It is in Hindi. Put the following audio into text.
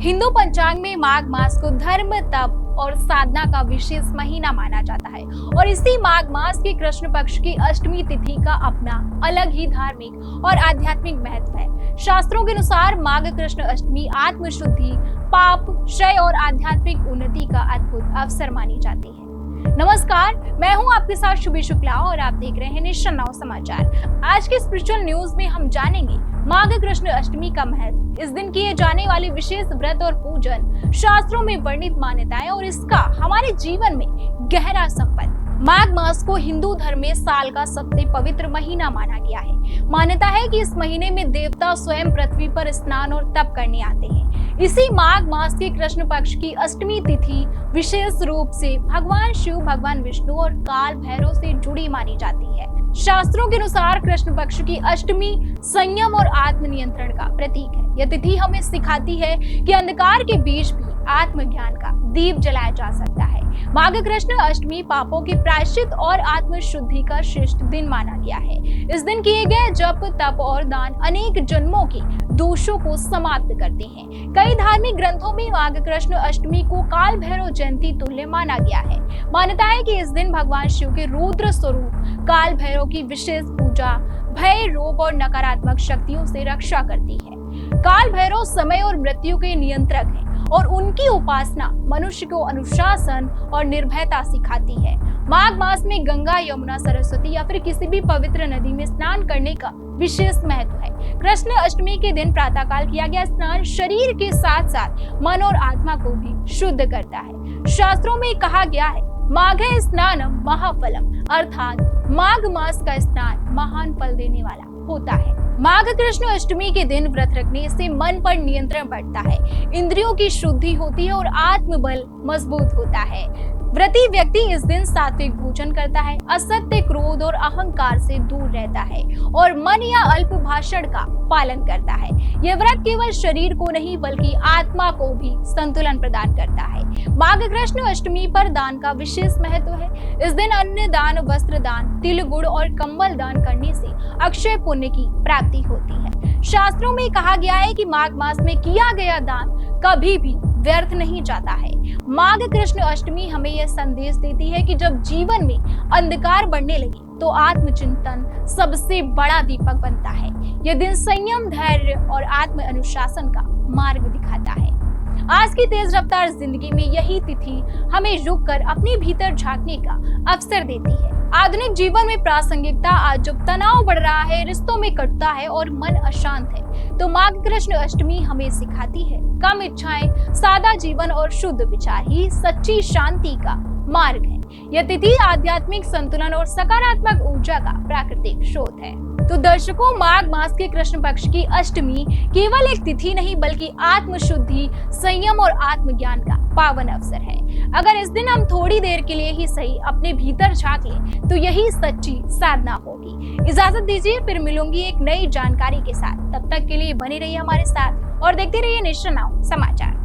हिंदू पंचांग में माघ मास को धर्म, तप और साधना का विशेष महीना माना जाता है और इसी माघ मास के कृष्ण पक्ष की अष्टमी तिथि का अपना अलग ही धार्मिक और आध्यात्मिक महत्व है। शास्त्रों के अनुसार माघ कृष्ण अष्टमी आत्मशुद्धि, पाप क्षय और आध्यात्मिक उन्नति का अद्भुत अवसर मानी जाती है। नमस्कार, मैं हूं आपके साथ शुभी शुक्ला और आप देख रहे हैं नेशन नाउ समाचार। आज के स्पिरिचुअल न्यूज में हम जानेंगे माघ कृष्ण अष्टमी का महत्व, इस दिन किए जाने वाले विशेष व्रत और पूजन, शास्त्रों में वर्णित मान्यताएं और इसका हमारे जीवन में गहरा संबंध। माघ मास को हिंदू धर्म में साल का सबसे पवित्र महीना माना गया है। मान्यता है कि इस महीने में देवता स्वयं पृथ्वी पर स्नान और तप करने आते हैं। इसी माघ मास के कृष्ण पक्ष की अष्टमी तिथि विशेष रूप से भगवान शिव, भगवान विष्णु और काल भैरव से जुड़ी मानी जाती है। शास्त्रों के अनुसार कृष्ण पक्ष की अष्टमी संयम और आत्मनियंत्रण का प्रतीक है। यह तिथि हमें सिखाती है कि अंधकार के बीच भी आत्मज्ञान का दीप जलाया जा सकता है। माघ कृष्ण अष्टमी पापों के प्रायश्चित और आत्मशुद्धि का श्रेष्ठ दिन माना गया है। इस दिन किए गए जप, तप और दान अनेक जन्मों के दोषों को समाप्त करते हैं। कई धार्मिक ग्रंथों में माघ कृष्ण अष्टमी को काल भैरव जयंती तुल्य माना गया है। मान्यता है कि इस दिन भगवान शिव के रुद्र स्वरूप काल भैरव की विशेष पूजा भय, रोग और नकारात्मक शक्तियों से रक्षा करती है। काल भैरव समय और मृत्यु के नियंत्रक हैं और उनकी उपासना मनुष्य को अनुशासन और निर्भयता सिखाती है। माघ मास में गंगा, यमुना, सरस्वती या फिर किसी भी पवित्र नदी में स्नान करने का विशेष महत्व है। कृष्ण अष्टमी के दिन प्रातःकाल किया गया स्नान शरीर के साथ साथ मन और आत्मा को भी शुद्ध करता है। शास्त्रों में कहा गया है, माघे स्नानम महाफलम, अर्थात माघ मास का स्नान महान फल देने वाला होता है। माघ कृष्ण अष्टमी के दिन व्रत रखने से मन पर नियंत्रण बढ़ता है, इंद्रियों की शुद्धि होती है और आत्मबल मजबूत होता है। व्रती व्यक्ति इस दिन सात्विक भोजन करता है, असत्य, क्रोध और अहंकार से दूर रहता है और मन या अल्प भाषण का पालन करता है। यह व्रत केवल शरीर को नहीं बल्कि आत्मा को भी संतुलन प्रदान करता है। माघ कृष्ण अष्टमी पर दान का विशेष महत्व है। इस दिन अन्न दान, वस्त्र दान, तिल, गुड़ और कंबल दान करने से अक्षय पुण्य की प्राप्ति होती है। शास्त्रों में कहा गया है कि माघ मास में किया गया दान कभी भी व्यर्थ नहीं जाता है। माघ कृष्ण अष्टमी हमें यह संदेश देती है कि जब जीवन में अंधकार बढ़ने लगे तो आत्मचिंतन सबसे बड़ा दीपक बनता है। यह दिन संयम, धैर्य और आत्म अनुशासन का मार्ग दिखाता है। आज की तेज रफ्तार जिंदगी में यही तिथि हमें रुककर अपने भीतर झांकने का अवसर देती है। आधुनिक जीवन में प्रासंगिकता, आज जब तनाव बढ़ रहा है, रिश्तों में कटुता है और मन अशांत है, तो माघ कृष्ण अष्टमी हमें सिखाती है कम इच्छाएं, सादा जीवन और शुद्ध विचार ही सच्ची शांति का मार्ग है। यह तिथि आध्यात्मिक संतुलन और सकारात्मक ऊर्जा का प्राकृतिक स्रोत है। तो दर्शकों, माघ मास के कृष्ण पक्ष की अष्टमी केवल एक तिथि नहीं बल्कि आत्मशुद्धि, संयम और आत्मज्ञान का पावन अवसर है। अगर इस दिन हम थोड़ी देर के लिए ही सही अपने भीतर झांक लें तो यही सच्ची साधना होगी। इजाजत दीजिए, फिर मिलूंगी एक नई जानकारी के साथ। तब तक के लिए बने रहिए हमारे साथ और देखते रहिए नेशन नाउ समाचार।